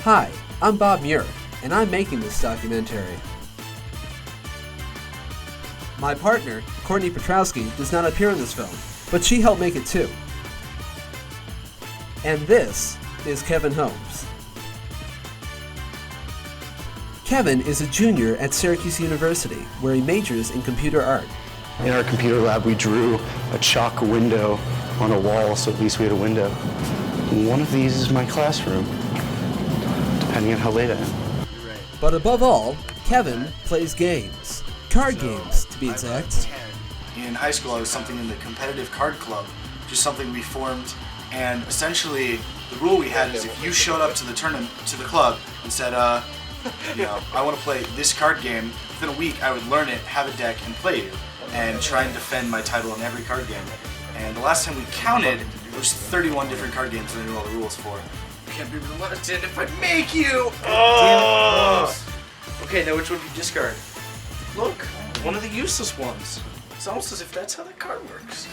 Hi, I'm Bob Muir, and I'm making this documentary. My partner, Courtney Petrowski, does not appear in this film, but she helped make it too. And this is Kevin Holmes. Kevin is a junior at Syracuse University, where he majors in computer art. In our computer lab, we drew a chalk window on a wall, so at least we had a window. One of these is my classroom, depending on how late I am. But above all, Kevin plays games. Card games, to be exact. In high school, I was something in the competitive card club, just something we formed, and essentially the rule we had is if you showed up to the tournament, to the club, and said, I want to play this card game, within a week I would learn it, have a deck, and play you, and try and defend my title in every card game. And the last time we counted, there was 31 different card games that I knew all the rules for. Can't be reluctant if I make you! Oh! Okay, now which one do you discard? Look, one of the useless ones. It's almost as if that's how the card works.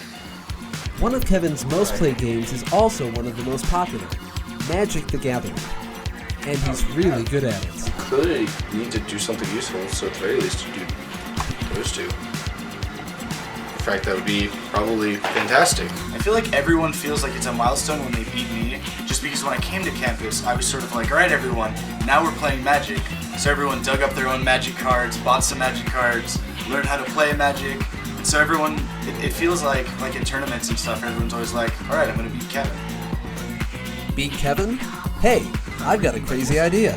One of Kevin's most played games is also one of the most popular, Magic the Gathering. And he's really good at it. Clearly, you need to do something useful, so at the very least, you do those two. In fact, that would be probably fantastic. I feel like everyone feels like it's a milestone when they beat me, just because when I came to campus, I was sort of like, alright everyone, now we're playing Magic. So everyone dug up their own Magic cards, bought some Magic cards, learned how to play Magic. And so everyone, it feels like in tournaments and stuff, everyone's always like, alright, I'm gonna beat Kevin. Beat Kevin? Hey, I've got a crazy idea.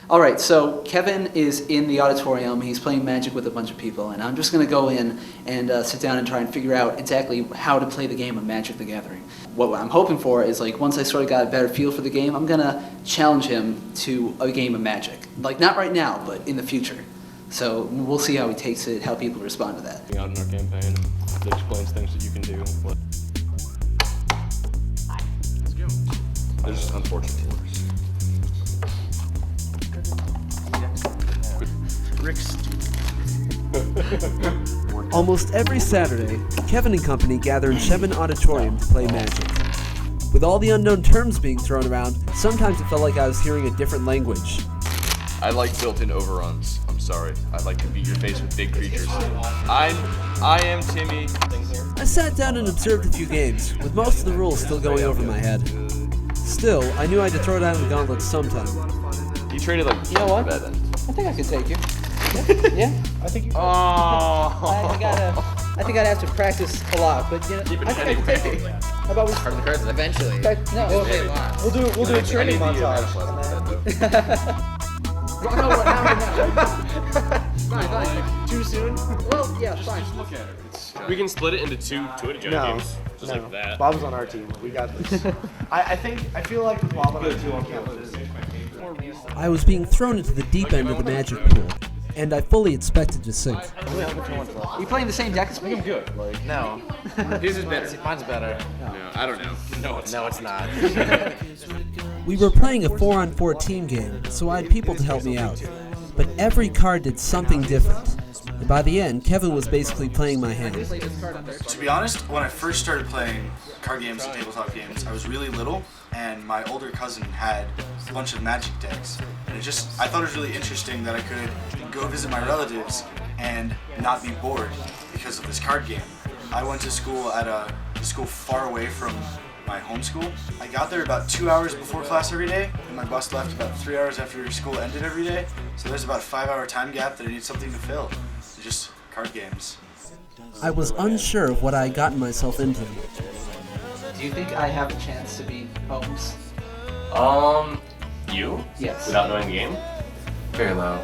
All right, so Kevin is in the auditorium. He's playing Magic with a bunch of people, and I'm just going to go in and sit down and try and figure out exactly how to play the game of Magic the Gathering. What I'm hoping for is, like, once I sort of got a better feel for the game, I'm going to challenge him to a game of Magic. Like, not right now, but in the future. So we'll see how he takes it, how people respond to that. Out in our campaign that explains things that you can do. There's unfortunate orders. Almost every Saturday, Kevin and company gather in Shevin Auditorium to play Magic. With all the unknown terms being thrown around, sometimes it felt like I was hearing a different language. I like built-in overruns. I'm sorry. I like to beat your face with big creatures. I am Timmy. I sat down and observed a few games, with most of the rules still going over my head. Still, I knew I had to throw down the gauntlet sometime. You traded like You know what? bad then. I think I can take you. Yeah? I think you. Oh. I think I'd have to practice a lot, but you know, I think I can take it. How about we... Part of the cards eventually. No, It'll take long. We'll do a training montage. No, what happened? Fine. Too soon? Well, yeah, fine. Look at her. We can split it into two adjoining No. games, just like that. Bob's on our team. We got this. I feel like with Bob on our team on campus. I was being thrown into the deep end of the Magic pool, and I fully expected to sink. You playing the same deck as me? No. His is better. Mine's better. No, I don't know. No, it's not. We were playing a 4-on-4 team game, so I had people to help me out. But every card did something different. And by the end, Kevin was basically playing my hand. To be honest, when I first started playing card games and tabletop games, I was really little, and my older cousin had a bunch of Magic decks. And I thought it was really interesting that I could go visit my relatives and not be bored because of this card game. I went to school at a school far away from my home school. I got there about 2 hours before class every day, and my bus left about 3 hours after school ended every day. So there's about a 5-hour time gap that I need something to fill. Just card games. I was unsure of what I had gotten myself into. Do you think I have a chance to beat Holmes? You? Yes. Without knowing the game? Very low.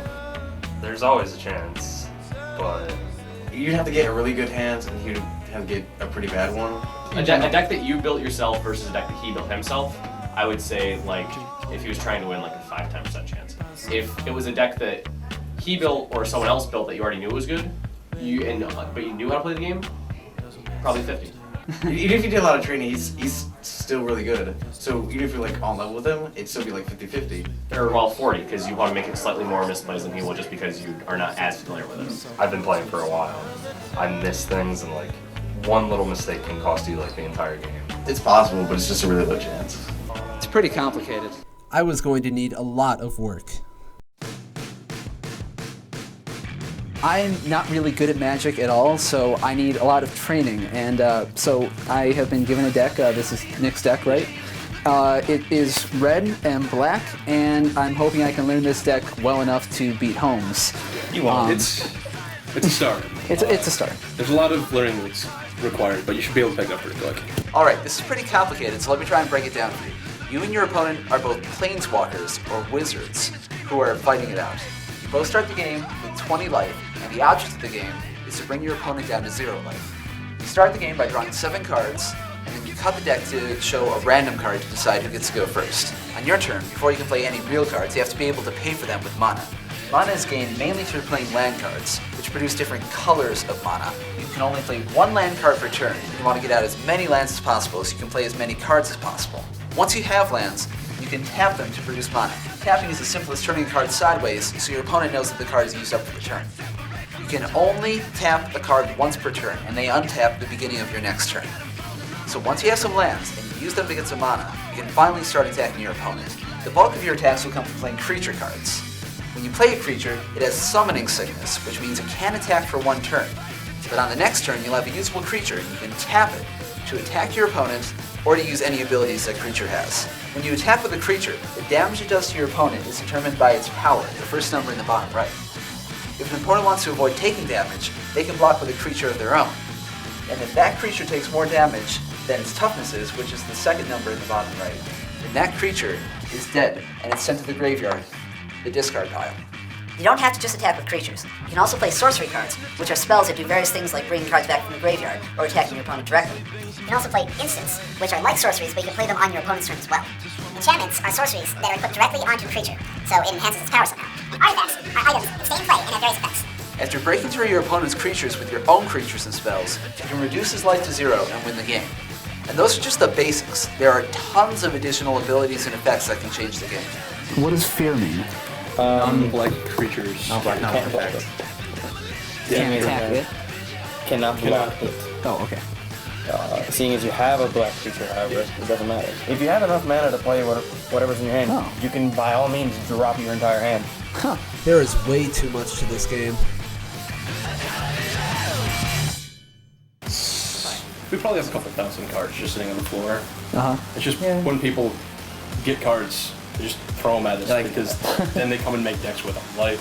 There's always a chance, but You'd have to get a really good hands, and he'd have to get a pretty bad one. a deck that you built yourself versus a deck that he built himself, I would say, like, if he was trying to win, like a 5-10% chance. If it was a deck that he built or someone else built that you already knew was good, but you knew how to play the game, probably 50. Even if you did a lot of training, he's still really good. So even if you're like on level with him, it'd still be like 50-50. Or well, 40, because you want to make it slightly more misplays than he will, just because you are not as familiar with it. I've been playing for a while. I miss things and like one little mistake can cost you like the entire game. It's possible, but it's just a really low chance. It's pretty complicated. I was going to need a lot of work. I'm not really good at Magic at all, so I need a lot of training. And so I have been given a deck. This is Nick's deck, right? It is red and black, and I'm hoping I can learn this deck well enough to beat Holmes. You won't. It's a start. It's a start. There's a lot of learning that's required, but you should be able to pick it up pretty quick. All right, this is pretty complicated, so let me try and break it down for you. You and your opponent are both planeswalkers or wizards who are fighting it out. You both start the game with 20 life, and the object of the game is to bring your opponent down to 0 life. You start the game by drawing 7 cards, and then you cut the deck to show a random card to decide who gets to go first. On your turn, before you can play any real cards, you have to be able to pay for them with mana. Mana is gained mainly through playing land cards, which produce different colors of mana. You can only play 1 land card per turn, and you want to get out as many lands as possible so you can play as many cards as possible. Once you have lands, you can tap them to produce mana. Tapping is as simple as turning a card sideways so your opponent knows that the card is used up for the turn. You can only tap a card once per turn, and they untap at the beginning of your next turn. So once you have some lands, and you use them to get some mana, you can finally start attacking your opponent. The bulk of your attacks will come from playing creature cards. When you play a creature, it has summoning sickness, which means it can attack for 1 turn. But on the next turn, you'll have a usable creature, and you can tap it to attack your opponent or to use any abilities that creature has. When you attack with a creature, the damage it does to your opponent is determined by its power, the first number in the bottom right. If an opponent wants to avoid taking damage, they can block with a creature of their own. And if that creature takes more damage than its toughness is, which is the second number in the bottom right, then that creature is dead, and it's sent to the graveyard, the discard pile. You don't have to just attack with creatures. You can also play sorcery cards, which are spells that do various things like bringing cards back from the graveyard or attacking your opponent directly. You can also play instants, which are like sorceries, but you can play them on your opponent's turn as well. Enchantments are sorceries that are put directly onto a creature, so it enhances its power somehow. Artifacts are items that stay in play and have various effects. After breaking through your opponent's creatures with your own creatures and spells, you can reduce his life to 0 and win the game. And those are just the basics. There are tons of additional abilities and effects that can change the game. What does fear mean? Non-black creatures. Non-black, can't attack it. Can't attack it? Cannot block it. Oh, okay. Seeing as you have a black creature, however, it doesn't matter. If you have enough mana to play whatever's in your hand, you can by all means drop your entire hand. Huh. There is way too much to this game. We probably have a couple thousand cards just sitting on the floor. Uh-huh. It's just when people get cards, they just throw them at us because then they come and make decks with them. Like,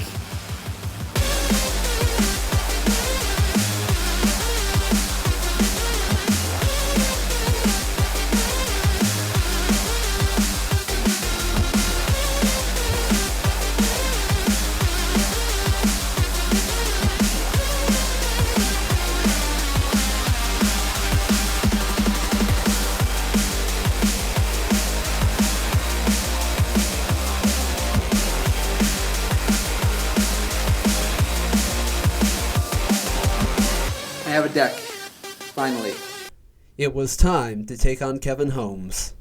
I have a deck. Finally. It was time to take on Kevin Holmes.